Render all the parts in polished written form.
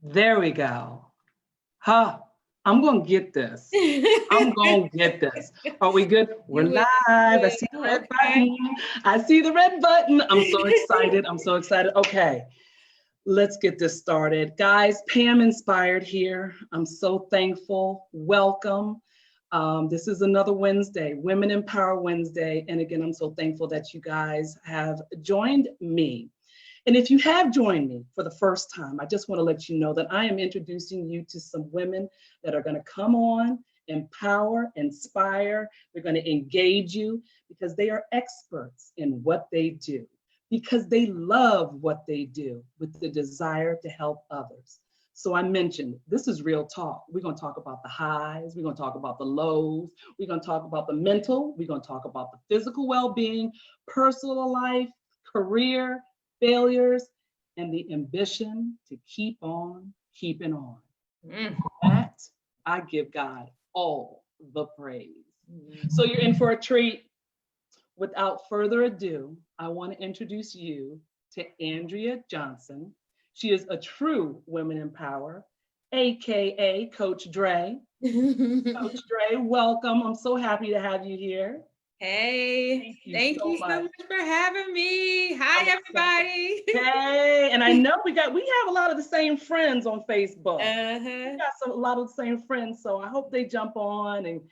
There we go. Huh. I'm going to get this. I'm going to get this. Are we good? We're You live. will. I see the red Okay. button. I see the red button. I'm so excited. I'm so excited. Okay. Let's get this started. Guys, Pam Inspired here. I'm so thankful. Welcome. This is another Wednesday, Women Empower Wednesday. And again, I'm so thankful that you guys have joined me. And if you have joined me for the first time, I just want to let you know that I am introducing you to some women that are going to come on, empower, inspire. They're going to engage you because they are experts in what they do, because they love what they do with the desire to help others. So I mentioned, this is real talk. We're going to talk about the highs. We're going to talk about the lows. We're going to talk about the mental. We're going to talk about the physical well-being, personal life, career, failures, and the ambition to keep on keeping on. That I give God all the praise. So you're in for a treat. Without further ado, I want to introduce you to Andrea Johnson. She is a true Women in Power, AKA Coach Drea. Coach Drea, welcome. I'm so happy to have you here. Hey, thank you so much for having me. Hi, everybody. Hey, and I know we have a lot of the same friends on Facebook. We got a lot of the same friends, so I hope they jump on and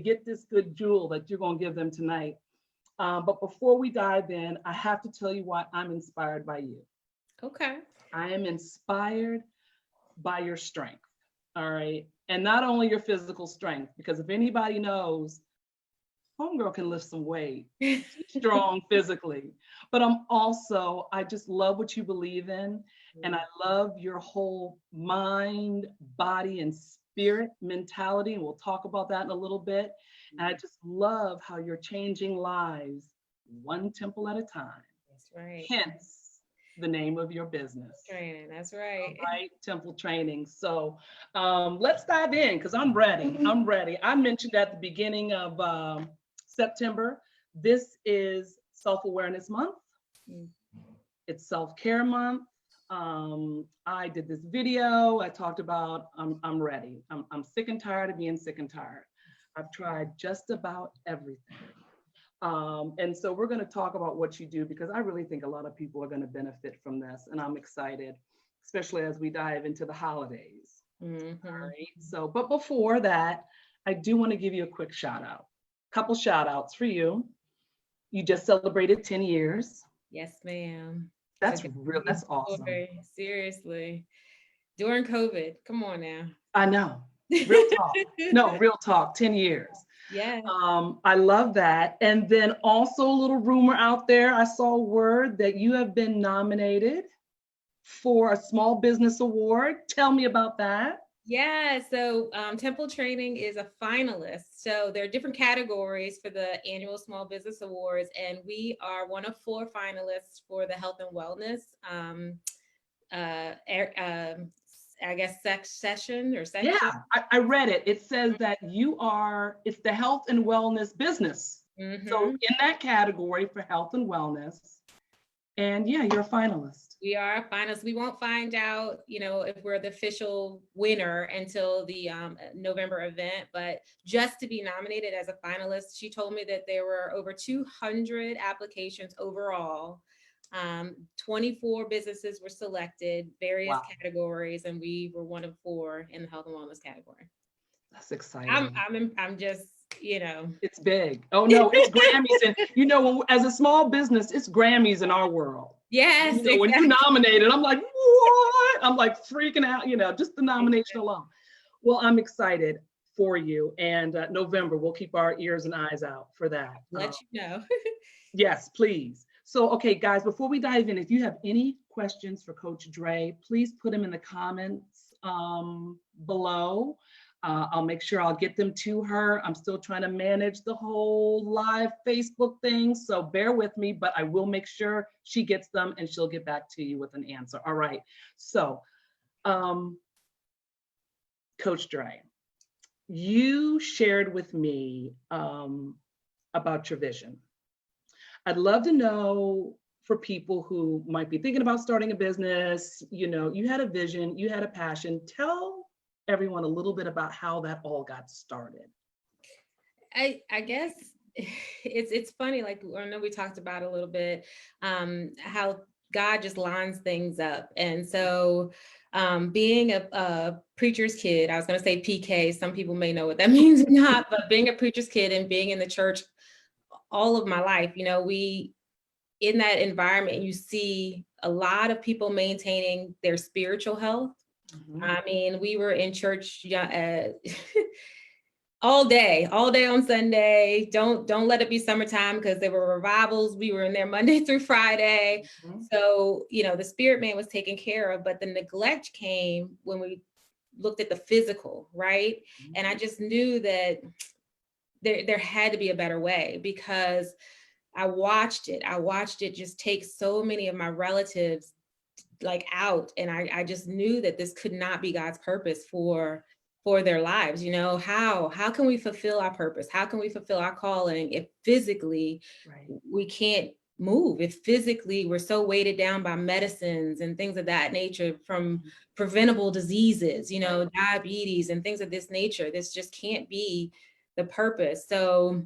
get this good jewel that you're going to give them tonight. But before we dive in, I have to tell you why I'm inspired by you. Okay. I am inspired by your strength, all right? And not only your physical strength, because if anybody knows, homegirl can lift some weight, she's strong physically, but I just love what you believe in. And I love your whole mind, body, and spirit mentality. And we'll talk about that in a little bit. And I just love how you're changing lives one temple at a time. That's right. Hence the name of your business. Training, that's right. All right, Temple Training. So let's dive in because I'm ready. I'm ready. I mentioned at the beginning of September, this is Self-Awareness Month. It's Self-Care Month. I did this video. I talked about I'm ready. I'm sick and tired of being sick and tired. I've tried just about everything. And so we're going to talk about what you do because I really think a lot of people are going to benefit from this. And I'm excited, especially as we dive into the holidays. All right. So, but before that, I do want to give you a quick shout out. Couple shout outs for you. You just celebrated 10 years. Yes, ma'am. That's awesome. Seriously. During COVID. Come on now. I know. Real talk. No, real talk. 10 years. Yeah. I love that. And then also a little rumor out there. I saw word that you have been nominated for a small business award. Tell me about that. Yeah, so Temple Training is a finalist. So there are different categories for the annual Small Business Awards, and we are one of 4 finalists for the Health and Wellness, session. Yeah, I read it. It says that it's the Health and Wellness business. So in that category for health and wellness, and yeah, you're a finalist. We are a finalist. We won't find out, if we're the official winner until the November event, but just to be nominated as a finalist, she told me that there were over 200 applications overall. 24 businesses were selected, various categories, and we were one of 4 in the health and wellness category. That's exciting. I'm just, It's big. Oh no, it's Grammys, and as a small business, it's Grammys in our world. Yes. Exactly. When you're nominated, I'm like, what? I'm like freaking out, just the nomination alone. Well, I'm excited for you. And November, we'll keep our ears and eyes out for that. Let you know. Yes, please. So, okay, guys, before we dive in, if you have any questions for Coach Drea, please put them in the comments below. I'll make sure I'll get them to her. I'm still trying to manage the whole live Facebook thing, so bear with me, but I will make sure she gets them and she'll get back to you with an answer. All right. So, Coach Drea, you shared with me about your vision. I'd love to know for people who might be thinking about starting a business, you had a vision, you had a passion. Tell everyone a little bit about how that all got started. I guess it's funny, like I know we talked about a little bit, how God just lines things up. And so being a preacher's kid, I was going to say PK, some people may know what that means or not, but being a preacher's kid and being in the church all of my life, we in that environment, you see a lot of people maintaining their spiritual health. Mm-hmm. I mean, we were in church all day on Sunday. Don't let it be summertime, because there were revivals. We were in there Monday through Friday. Mm-hmm. So, the spirit man was taken care of, but the neglect came when we looked at the physical, right? Mm-hmm. And I just knew that there had to be a better way, because I watched it just take so many of my relatives like out. And I just knew that this could not be God's purpose for their lives. How can we fulfill our purpose? How can we fulfill our calling if physically we can't move, if physically we're so weighted down by medicines and things of that nature, from preventable diseases, diabetes and things of this nature? This just can't be the purpose. So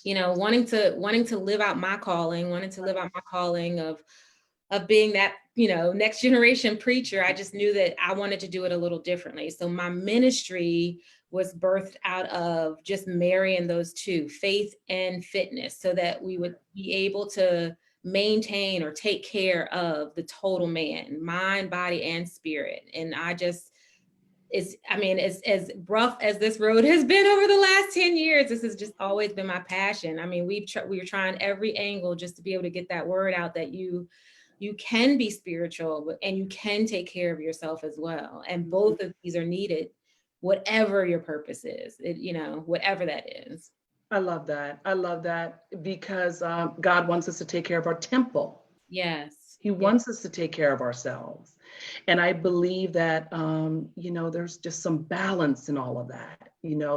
wanting to live out my calling, of being that, next generation preacher, I just knew that I wanted to do it a little differently. So my ministry was birthed out of just marrying those two, faith and fitness, so that we would be able to maintain or take care of the total man, mind, body, and spirit. And as rough as this road has been over the last 10 years, this has just always been my passion. I mean, we were trying every angle just to be able to get that word out that you can be spiritual and you can take care of yourself as well. And both of these are needed, whatever your purpose is, whatever that is. I love that because God wants us to take care of our temple. Yes. He wants us to take care of ourselves. And I believe that, there's just some balance in all of that,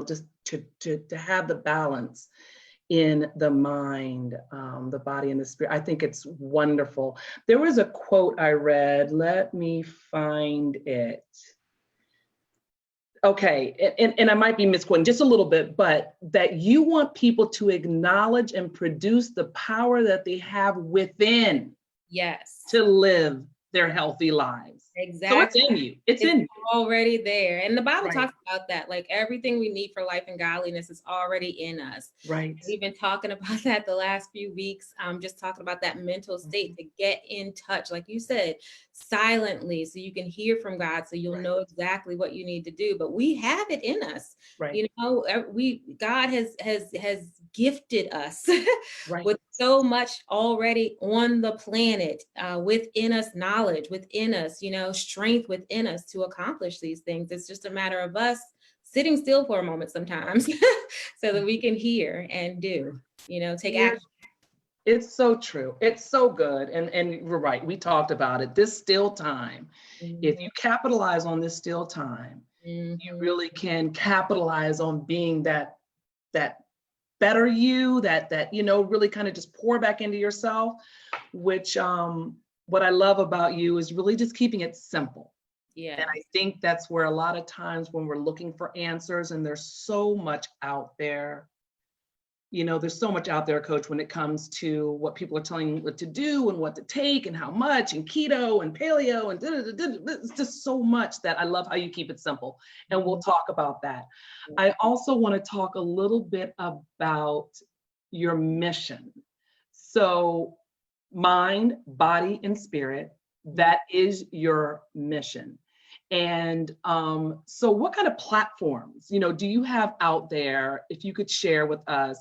just to have the balance in the mind, the body, and the spirit. I think it's wonderful. There was a quote I read. Let me find it. Okay, and I might be misquoting just a little bit, but that you want people to acknowledge and produce the power that they have within. Yes. To live their healthy lives. Exactly. So it's in you. It's in you. Already there. And the Bible talks about that. Like, everything we need for life and godliness is already in us. Right. We've been talking about that the last few weeks. Just talking about that mental state to get in touch, like you said, silently, so you can hear from God, so you'll know exactly what you need to do. But we have it in us. Right. God has gifted us with so much already on the planet, within us, knowledge within us, strength within us to accomplish these things. It's just a matter of us sitting still for a moment sometimes so that we can hear and do, take action. It's so true. It's so good. And you're right. We talked about it. This still time, if you capitalize on this still time, you really can capitalize on being that better you, that really kind of just pour back into yourself, which what I love about you is really just keeping it simple. Yeah. And I think that's where a lot of times when we're looking for answers, and there's so much out there, there's so much out there, Coach, when it comes to what people are telling you what to do and what to take and how much, and keto and paleo and it's just so much that I love how you keep it simple. And we'll talk about that. I also want to talk a little bit about your mission. So mind, body, and spirit, that is your mission. And so what kind of platforms, do you have out there, if you could share with us,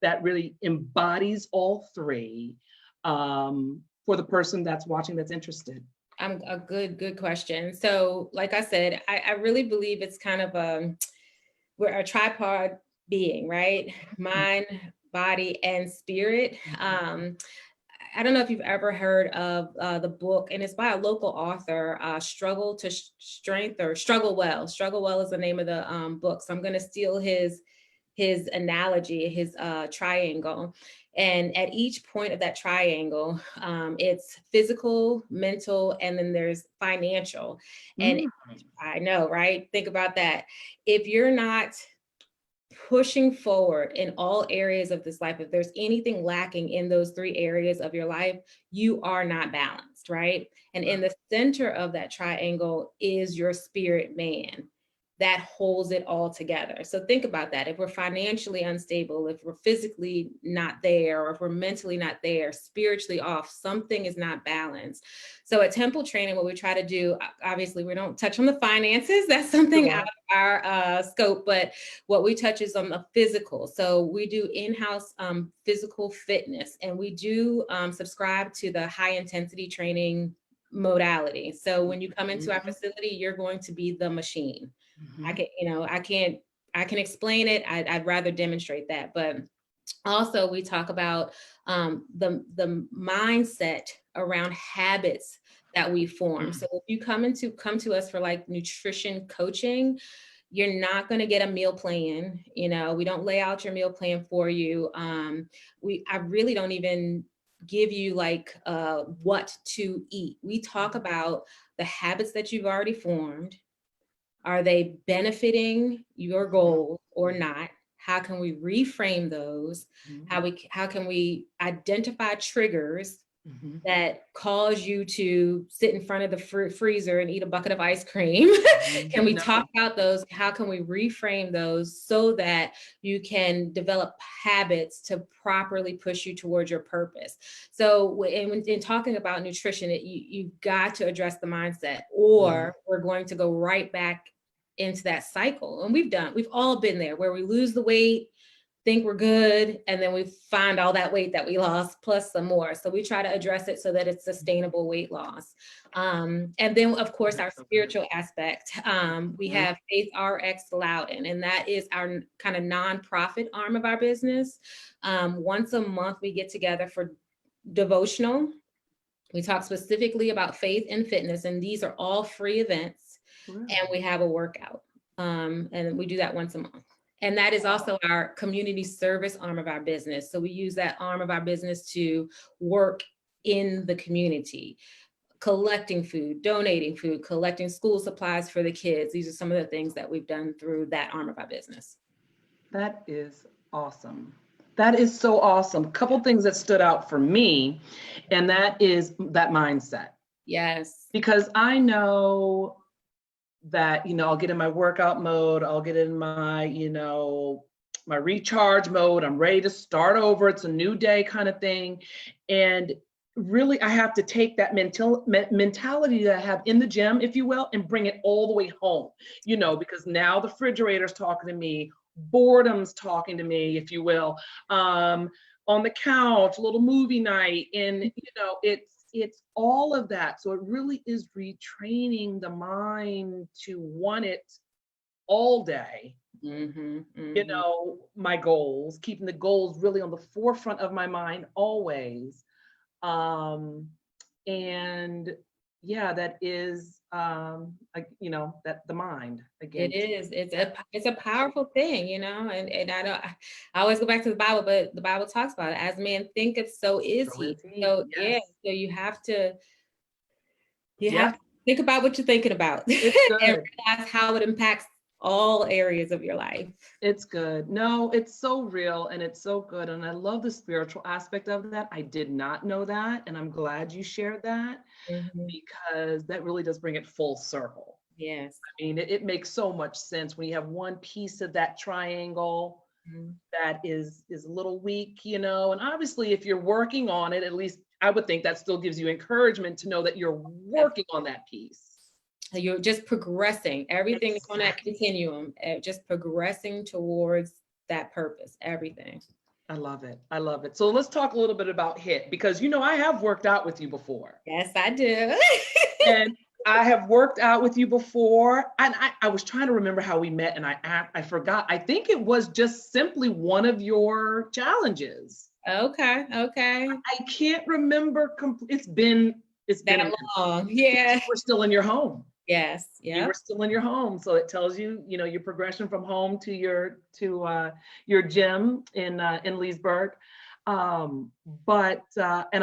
that really embodies all three, for the person that's watching, that's interested? A good question. So like I said, I really believe it's kind of we're a tripod being, right? Mind, body, and spirit. I don't know if you've ever heard of the book, and it's by a local author, Struggle to Strength, or Struggle Well. Struggle Well is the name of the book. So I'm going to steal his analogy, his triangle. And at each point of that triangle, it's physical, mental, and then there's financial. And I know, right? Think about that. If you're not pushing forward in all areas of this life, if there's anything lacking in those three areas of your life, you are not balanced, right? And in the center of that triangle is your spirit man that holds it all together. So think about that. If we're financially unstable, if we're physically not there, or if we're mentally not there, spiritually off, something is not balanced. So at Temple Training, what we try to do, obviously we don't touch on the finances, that's something out of our scope, but what we touch is on the physical. So we do in-house physical fitness, and we do subscribe to the high intensity training modality. So when you come into our facility, you're going to be the machine. I can explain it. I'd rather demonstrate that. But also we talk about the mindset around habits that we form. So if you come to us for like nutrition coaching, you're not going to get a meal plan. We don't lay out your meal plan for you. I really don't even give you like what to eat. We talk about the habits that you've already formed. Are they benefiting your goal or not? How can we reframe those? How can we identify triggers that cause you to sit in front of the freezer and eat a bucket of ice cream? Can we talk about those? How can we reframe those so that you can develop habits to properly push you towards your purpose? So in talking about nutrition, you've got to address the mindset, or we're going to go right back into that cycle. And we've all been there, where we lose the weight, think we're good, and then we find all that weight that we lost plus some more. So we try to address it so that it's sustainable weight loss. And then of course our spiritual aspect. We have Faith RX Loudon, and that is our kind of nonprofit arm of our business. Once a month we get together for devotional. We talk specifically about faith and fitness, and these are all free events. And we have a workout, and we do that once a month. And that is also our community service arm of our business. So we use that arm of our business to work in the community, collecting food, donating food, collecting school supplies for the kids. These are some of the things that we've done through that arm of our business. That is awesome. That is so awesome. A couple things that stood out for me, and that is that mindset. Yes. Because I know that, I'll get in my workout mode, I'll get in my, my recharge mode, I'm ready to start over, it's a new day kind of thing. And really, I have to take that mentality that I have in the gym, if you will, and bring it all the way home, because now the refrigerator's talking to me, boredom's talking to me, if you will, on the couch, a little movie night, and, it's all of that. So it really is retraining the mind to want it all day. My goals, keeping the goals really on the forefront of my mind always. And yeah, that is, that the mind again. It is. It's a powerful thing, and I always go back to the Bible, but the Bible talks about it. As man thinketh, so is he. So yes. So you have to think about what you're thinking about and realize how it impacts all areas of your life. It's good. No, it's so real and it's so good. And I love the spiritual aspect of that. I did not know that. And I'm glad you shared that because that really does bring it full circle. Yes. I mean, it makes so much sense when you have one piece of that triangle that is a little weak, and obviously if you're working on it, at least I would think that still gives you encouragement to know that you're working on that piece. You're just progressing. Everything is on that continuum, just progressing towards that purpose, everything. I love it. I love it. So let's talk a little bit about HIIT, because I have worked out with you before. Yes, I do. And I have worked out with you before, and I was trying to remember how we met, and I forgot. I think it was just simply one of your challenges. Okay. I can't remember. It's been long. Yeah. We're still in your home. Yes. Yeah. You were still in your home, so it tells you, your progression from home to your gym in Leesburg. And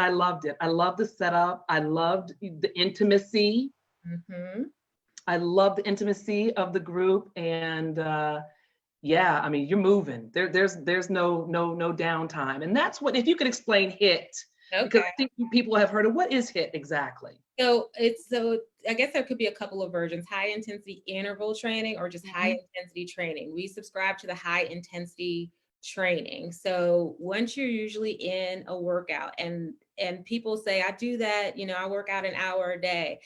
I loved it. I loved the setup. I loved the intimacy. Mm-hmm. I love the intimacy of the group. And yeah, I mean, you're moving. There's no downtime. And that's what, if you could explain HIIT, because Okay. I think people have heard of, what is HIIT exactly? So I guess there could be a couple of versions: high intensity interval training or just high intensity training. We subscribe to the high intensity training. So once you're usually in a workout, and people say, I do that, I work out an hour a day.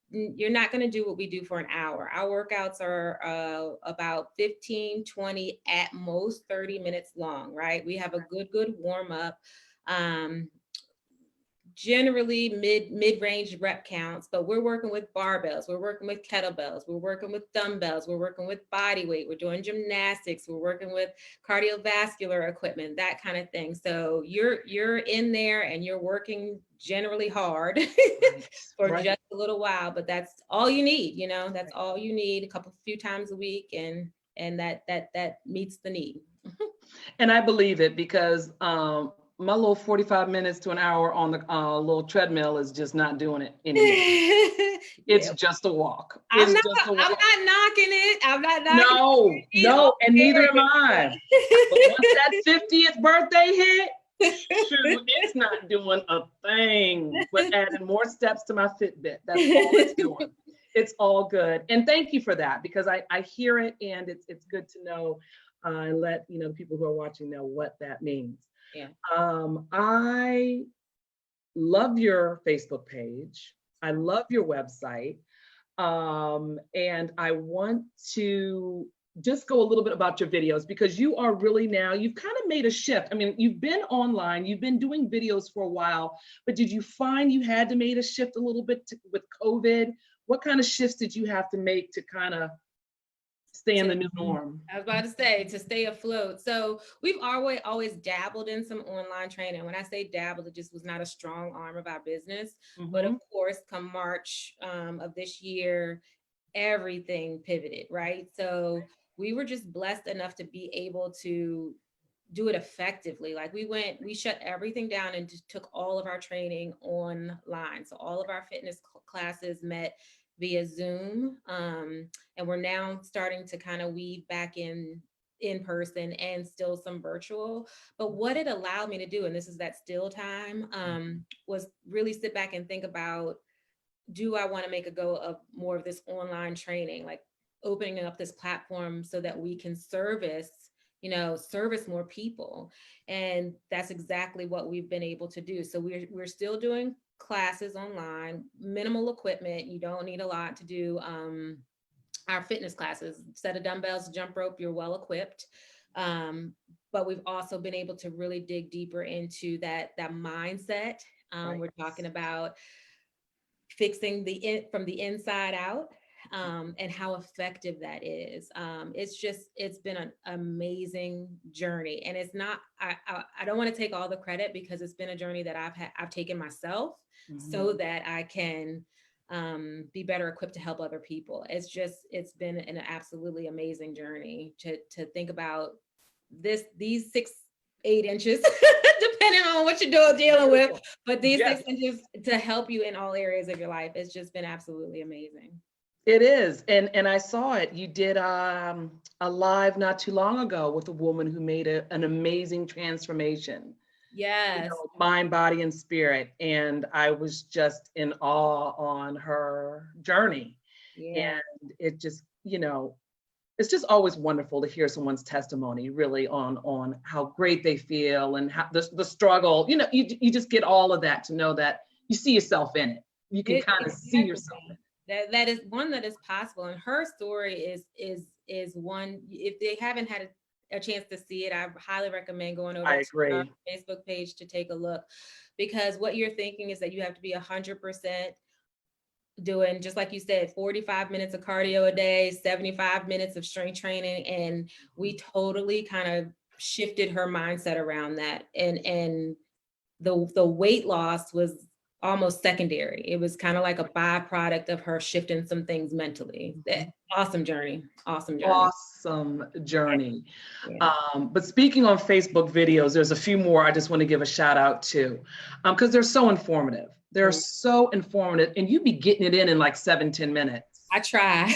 You're not going to do what we do for an hour. Our workouts are about 15, 20, at most 30 minutes long, right? We have a good warm up. Generally mid-range rep counts, but we're working with barbells, we're working with kettlebells, we're working with dumbbells, we're working with body weight, we're doing gymnastics, we're working with cardiovascular equipment, that kind of thing. So you're in there and you're working generally hard for just a little while, but that's all you need, that's all you need, a few times a week, and that meets the need. And I believe it, because my little 45 minutes to an hour on the little treadmill is just not doing it anymore. It's just a walk. I'm not knocking it. I'm not knocking it. No, and neither am I. But once that 50th birthday hit, shoot, it's not doing a thing but adding more steps to my Fitbit. That's all it's doing. It's all good. And thank you for that, because I hear it, and it's good to know, and let the people who are watching know what that means. Yeah. I love your Facebook page. I love your website. And I want to just go a little bit about your videos, because you are really, now you've kind of made a shift. I mean, you've been online, you've been doing videos for a while, but did you find you had to make a shift a little bit with COVID? What kind of shifts did you have to make to kind of stay in the new norm? I was about to say, to stay afloat. So we've always dabbled in some online training. When I say dabbled, it just was not a strong arm of our business. But of course, come March of this year, everything pivoted, right? So we were just blessed enough to be able to do it effectively. Like we shut everything down and just took all of our training online. So all of our fitness classes met via Zoom. And we're now starting to kind of weave back in person and still some virtual. But what it allowed me to do, and this is that still time, was really sit back and think about, do I want to make a go of more of this online training, like opening up this platform so that we can service more people. And that's exactly what we've been able to do. So we're still doing classes online, minimal equipment. You don't need a lot to do our fitness classes. Set of dumbbells, jump rope, you're well equipped. But we've also been able to really dig deeper into that mindset. We're talking about fixing from the inside out, and how effective that is. It's been an amazing journey, and it's not, I don't want to take all the credit, because it's been a journey that I've taken myself, so that I can be better equipped to help other people. It's been an absolutely amazing journey to think about these 6-8 inches, depending on what you're dealing with, but these 6 inches to help you in all areas of your life. It's just been absolutely amazing. It is. And I saw it. You did a live not too long ago with a woman who made an amazing transformation. Yes. Mind, body, and spirit. And I was just in awe on her journey. Yeah. And it just, it's just always wonderful to hear someone's testimony, really, on how great they feel, and how the struggle, you just get all of that, to know that you see yourself in it. You can kind of see yourself in it. That is one that is possible. And her story is one, if they haven't had a chance to see it, I highly recommend going over to our Facebook page to take a look, because what you're thinking is that you have to be 100% doing, just like you said, 45 minutes of cardio a day, 75 minutes of strength training. And we totally kind of shifted her mindset around that. And the weight loss was almost secondary. It was kind of like a byproduct of her shifting some things mentally. Awesome journey. Awesome journey. Awesome journey. Yeah. But speaking on Facebook videos, there's a few more I just want to give a shout out to, because they're so informative. They're so informative, and you be getting it in like 7-10 minutes. I try.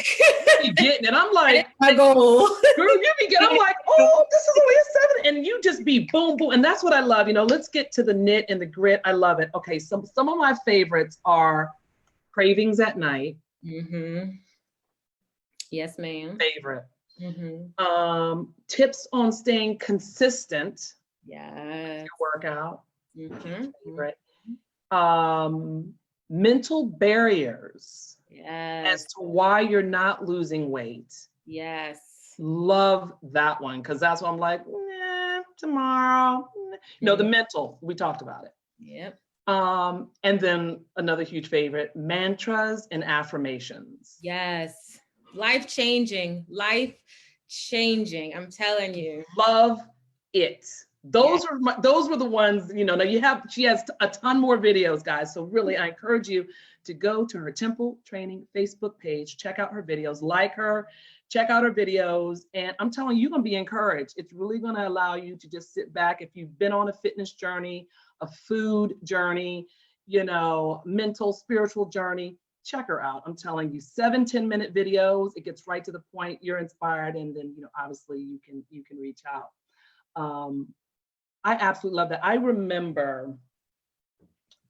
You getting it. I'm like, my goal. Girl, you be getting, I'm like, oh, this is only a 7, and you just be boom, boom, and that's what I love. Let's get to the knit and the grit. I love it. Okay, some of my favorites are cravings at night. Yes, ma'am. Favorite. Tips on staying consistent. Yes. Workout. Favorite. Mental barriers. Yes. As to why you're not losing weight. Yes. Love that one, because that's what I'm like, tomorrow. The mental, we talked about it. Yep. And then another huge favorite, mantras and affirmations. Yes. Life-changing. I'm telling you. Love it. Those were the ones, now she has a ton more videos, guys. So really, I encourage you to go to her Temple Training Facebook page, check out her videos, like her, check out her videos. And I'm telling you, you're going to be encouraged. It's really going to allow you to just sit back. If you've been on a fitness journey, a food journey, mental, spiritual journey, check her out. I'm telling you, 7-10 minute videos. It gets right to the point. You're inspired. And then, obviously you can reach out. I absolutely love that. I remember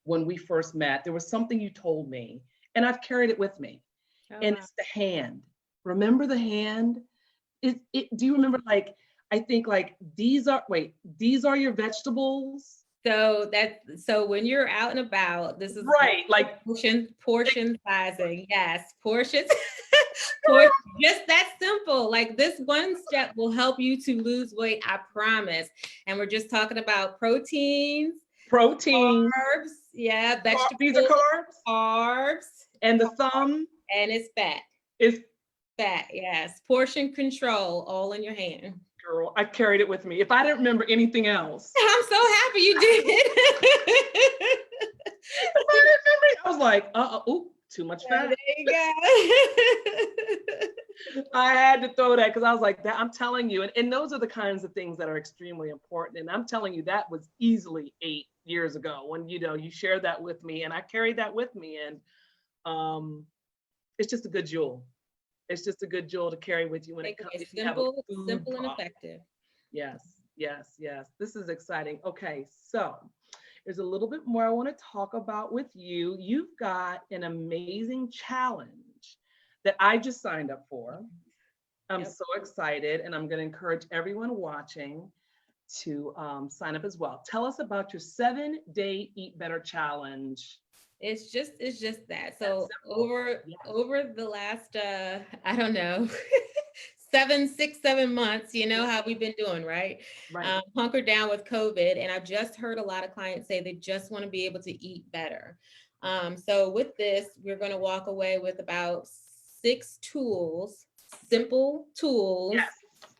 when we first met, there was something you told me, and I've carried it with me. It's the hand. Remember the hand? Do you remember, I think these are your vegetables? So when you're out and about, this is right, portion sizing. Yes, portions. Portion, just that simple. This one step will help you to lose weight, I promise. And we're just talking about proteins, carbs, vegetables. These are carbs, and the thumb, and it's fat. It's fat. Yes, portion control, all in your hand. Girl, I carried it with me. If I didn't remember anything else, I'm so happy you did. I was like, too much fat. There you go. I had to throw that because I was like, that. I'm telling you, and those are the kinds of things that are extremely important. And I'm telling you, that was easily 8 years ago when you shared that with me, and I carried that with me. And it's just a good jewel. It's just a good jewel to carry with you when it comes. It's simple and effective. Yes. This is exciting. Okay, so there's a little bit more I want to talk about with you. You've got an amazing challenge that I just signed up for. I'm so excited, and I'm going to encourage everyone watching to sign up as well. Tell us about your 7-day Eat Better challenge. It's just that. So over the last, I don't know, 7 months, how we've been doing, right? Hunkered down with COVID. And I've just heard a lot of clients say they just want to be able to eat better. So with this, we're going to walk away with about 6 tools, simple tools.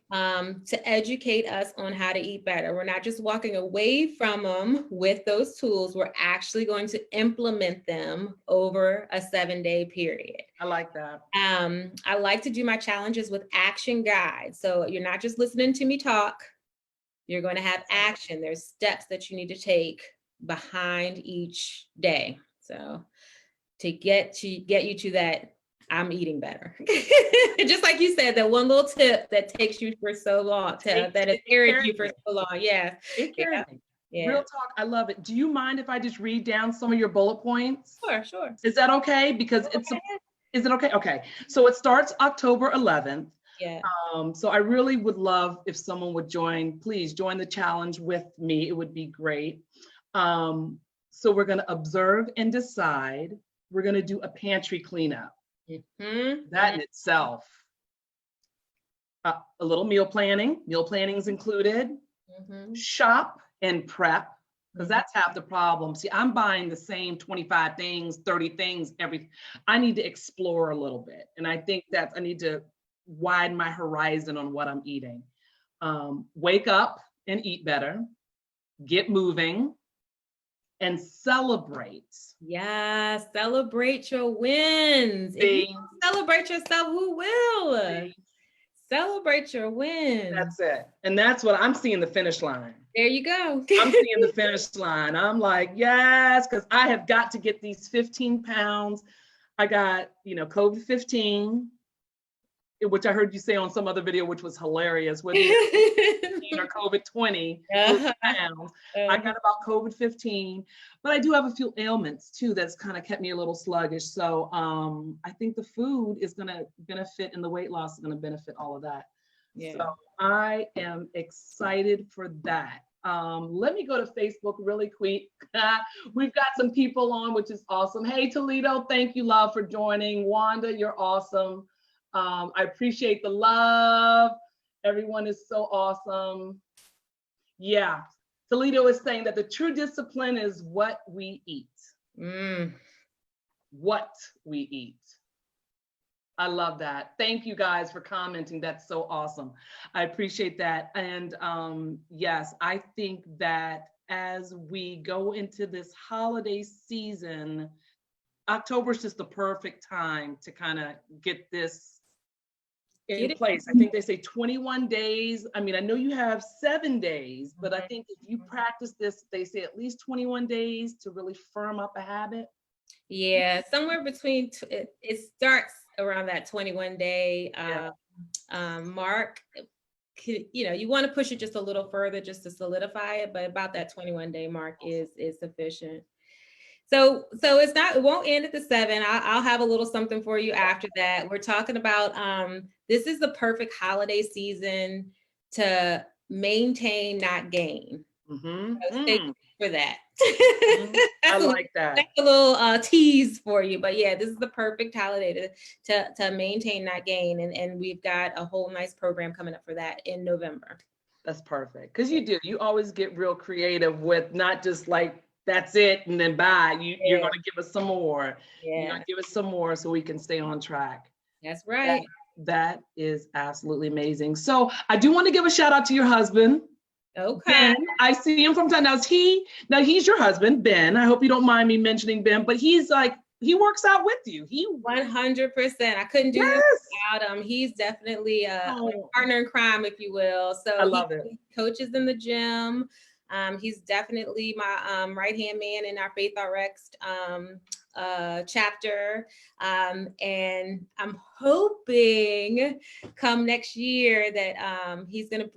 To educate us on how to eat better. We're not just walking away from them with those tools. We're actually going to implement them over a 7-day period. I like that. I like to do my challenges with action guides. So you're not just listening to me talk. You're going to have action. There's steps that you need to take behind each day. So to get you to that, I'm eating better. Just like you said, that one little tip that takes you for so long, that has carried you for so long. Yeah. It carried me. Yeah. Real talk. I love it. Do you mind if I just read down some of your bullet points? Sure. Is that okay? Because is it okay? Okay. So it starts October 11th. Yeah. So I really would love if someone would please join the challenge with me. It would be great. So we're going to observe and decide. We're going to do a pantry cleanup. That in itself. A little meal planning. Meal planning is included. Shop and prep, because that's half the problem. See, I'm buying the same 25 things, 30 things, I need to explore a little bit. And I think that I need to widen my horizon on what I'm eating. Wake up and eat better. Get moving. and celebrate. Yeah, celebrate your wins. If you don't celebrate yourself, who will? Celebrate your wins. That's it. And that's what I'm seeing, the finish line. There you go. I'm seeing the finish line. I'm like, yes, because I have got to get these 15 pounds. I got, COVID-15, which I heard you say on some other video, which was hilarious, whether you're or COVID-20 pounds. I got about COVID-15, but I do have a few ailments too that's kind of kept me a little sluggish. So I think the food is going to benefit and the weight loss is going to benefit all of that. Yeah. So I am excited for that. Let me go to Facebook really quick. We've got some people on, which is awesome. Hey, Toledo, thank you, love, for joining. Wanda, you're awesome. I appreciate the love. Everyone is so awesome. Yeah, Toledo is saying that the true discipline is what we eat. What we eat. I love that. Thank you guys for commenting. That's so awesome. I appreciate that. And yes, I think that as we go into this holiday season, October is just the perfect time to kind of get this in place. I think they say 21 days. I mean, I know you have 7 days, but I think if you practice this, they say at least 21 days to really firm up a habit. Yeah, somewhere between, it starts around that 21-day mark. You want to push it just a little further just to solidify it, but about that 21-day mark is sufficient. So it won't end at the 7. I'll have a little something for you after that. We're talking about this is the perfect holiday season to maintain, not gain. Stay for that. I like that. That's a little tease for you, but yeah, this is the perfect holiday to maintain, not gain, and we've got a whole nice program coming up for that in November. That's perfect, because you always get real creative with not just like that's it and then bye. You're going to give us some more. Yeah. You're going to give us some more so we can stay on track. That's right. That is absolutely amazing. So I do want to give a shout out to your husband. Okay. Ben, I see him from time. Now he's your husband, Ben. I hope you don't mind me mentioning Ben, but he works out with you. He 100%. I couldn't do this without him. He's definitely a partner in crime, if you will. So I love it. He coaches in the gym. He's definitely my right-hand man in our Faith RX chapter. And I'm hoping come next year that he's going to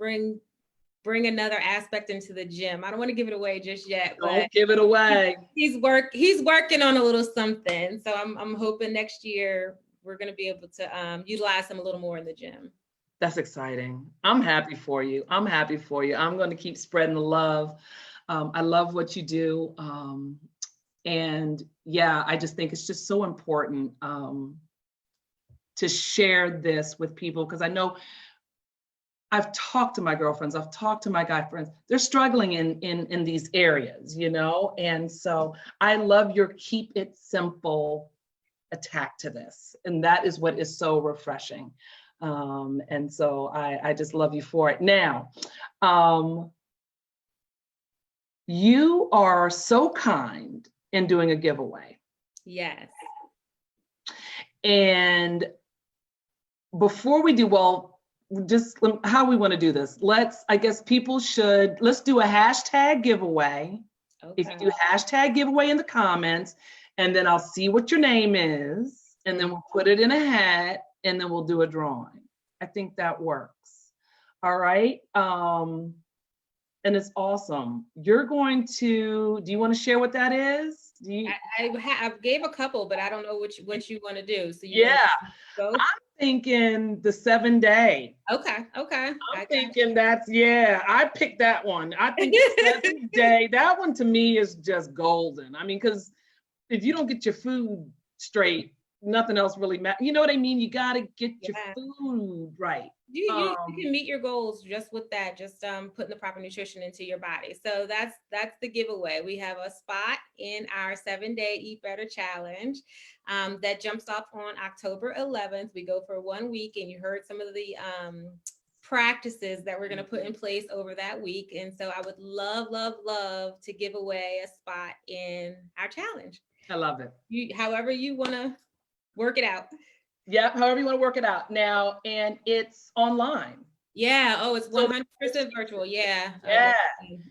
bring another aspect into the gym. I don't want to give it away just yet. Don't give it away. He's working on a little something. So I'm hoping next year we're going to be able to utilize him a little more in the gym. That's exciting. I'm happy for you. I'm going to keep spreading the love. I love what you do. And yeah, I just think it's just so important to share this with people, because I know I've talked to my girlfriends, I've talked to my guy friends, they're struggling in these areas, and so I love your keep it simple attack to this. And that is what is so refreshing. And so I just love you for it. Now, you are so kind in doing a giveaway. Yes. And before we do, just how we want to do this. Let's do a hashtag giveaway. Okay. If you do hashtag giveaway in the comments, and then I'll see what your name is, and then we'll put it in a hat, and then we'll do a drawing. I think that works. All right. And it's awesome. Do you want to share what that is? I gave a couple, but I don't know which you want to do. So I'm thinking the 7-day. Okay. I'm thinking I picked that one. I think the 7-day, that one to me is just golden. I mean, because if you don't get your food straight, nothing else really matters. You know what I mean? You got to get your food right. You can meet your goals just with that, just putting the proper nutrition into your body. So that's the giveaway. We have a spot in our 7-day Eat Better Challenge that jumps off on October 11th. We go for 1 week, and you heard some of the practices that we're going to put in place over that week. And so I would love, love, love to give away a spot in our challenge. I love it. However you want to work it out. Yep, however you want to work it out now. And it's online. Yeah. Oh, it's 100% virtual. Yeah. Yeah.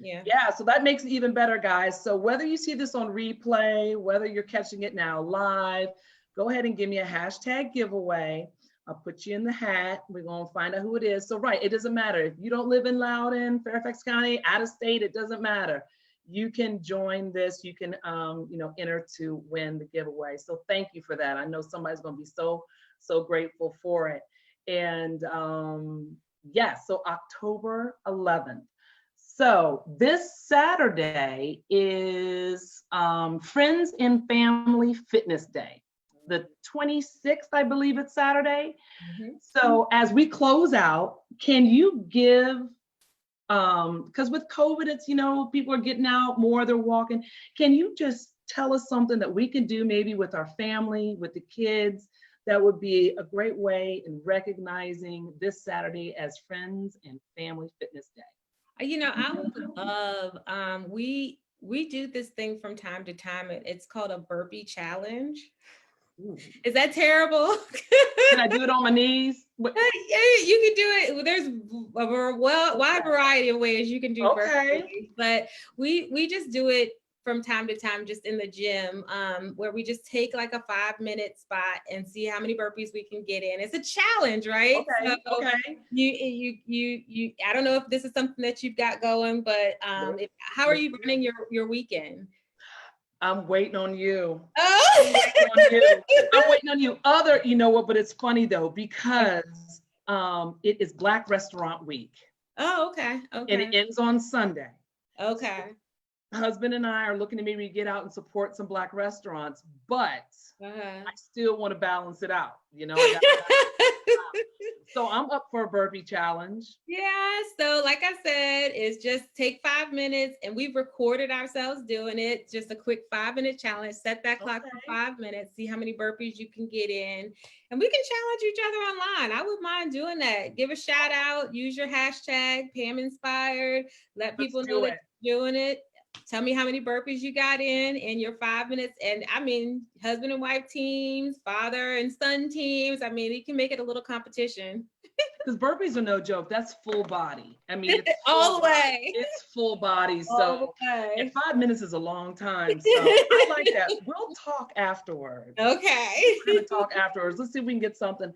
Yeah. Yeah. So that makes it even better, guys. So whether you see this on replay, whether you're catching it now live, go ahead and give me a hashtag giveaway. I'll put you in the hat. We're going to find out who it is. So, right, it doesn't matter. If you don't live in Loudoun, Fairfax County, out of state, it doesn't matter. You can join this. You can, enter to win the giveaway. So thank you for that. I know somebody's going to be so grateful for it. And so October 11th. So this Saturday is Friends and Family Fitness Day. The 26th, I believe it's Saturday. Mm-hmm. So as we close out, can you give, because with COVID, it's, people are getting out more, they're walking. Can you just tell us something that we can do maybe with our family, with the kids, that would be a great way in recognizing this Saturday as Friends and Family Fitness Day? I would love, we do this thing from time to time. It's called a burpee challenge. Ooh. Is that terrible? Can I do it on my knees? Yeah, you can do it. There's a wide variety of ways you can do burpees, but we just do it from time to time, just in the gym, where we just take like a 5-minute spot and see how many burpees we can get in. It's a challenge, right? Okay. You I don't know if this is something that you've got going, but how are you running your weekend? I'm waiting on you. I'm waiting on you. But it's funny though, because it is Black Restaurant Week. Oh, okay. And it ends on Sunday. Okay. So husband and I are looking to maybe get out and support some Black restaurants, but I still want to balance it out. So I'm up for a burpee challenge. Yeah. So like I said, it's just take 5 minutes, and we've recorded ourselves doing it. Just a quick 5-minute challenge. Set that clock for 5 minutes. See how many burpees you can get in, and we can challenge each other online. I wouldn't mind doing that. Give a shout out. Use your hashtag Pam Inspired. Let people know that you're doing it. Tell me how many burpees you got in your 5 minutes. And I mean, husband and wife teams, father and son teams. I mean, you can make it a little competition. Because burpees are no joke. That's full body. I mean, it's all the way. It's full body. So and 5 minutes is a long time. So I like that. We'll talk afterwards. Okay. We're going to talk afterwards. Let's see if we can get something.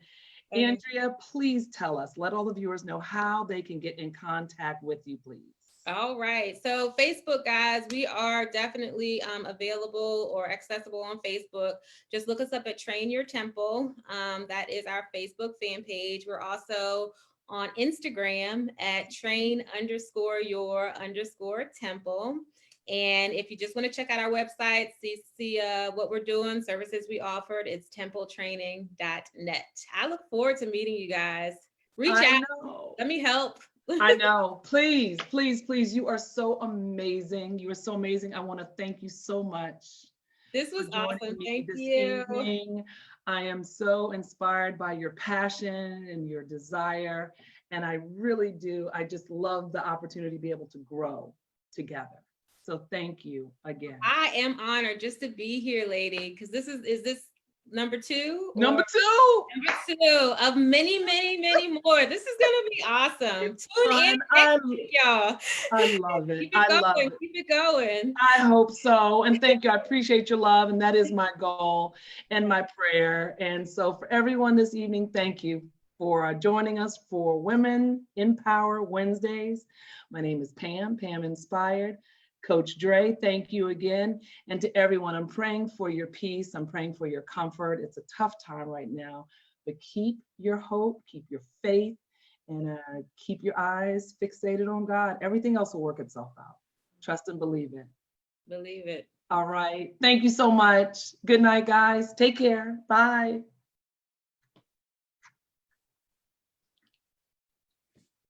Okay. Andrea, please tell us, let all the viewers know how they can get in contact with you, please. All right. So Facebook, guys, we are definitely available or accessible on Facebook. Just look us up at Train Your Temple. That is our Facebook fan page. We're also on Instagram at train_your_temple. And if you just want to check out our website, see what we're doing, services we offered, it's templetraining.net. I look forward to meeting you guys. Reach out. Let me help. I know. Please, please, please. You are so amazing. You are so amazing. I want to thank you so much. This was awesome. Thank you. Evening. I am so inspired by your passion and your desire. And I really do. I just love the opportunity to be able to grow together. So thank you again. I am honored just to be here, lady, because is this number 2? Number 2 of many, many, many more. This is gonna be awesome. Tune in, y'all. I love it. Keep it going. I hope so. And thank you. I appreciate your love. And that is my goal and my prayer. And so for everyone this evening, thank you for joining us for Women in Power Wednesdays. My name is Pam Inspired. Coach Drea, thank you again. And to everyone, I'm praying for your peace. I'm praying for your comfort. It's a tough time right now, but keep your hope, keep your faith, and keep your eyes fixated on God. Everything else will work itself out. Trust and believe it. Believe it. All right. Thank you so much. Good night, guys. Take care. Bye.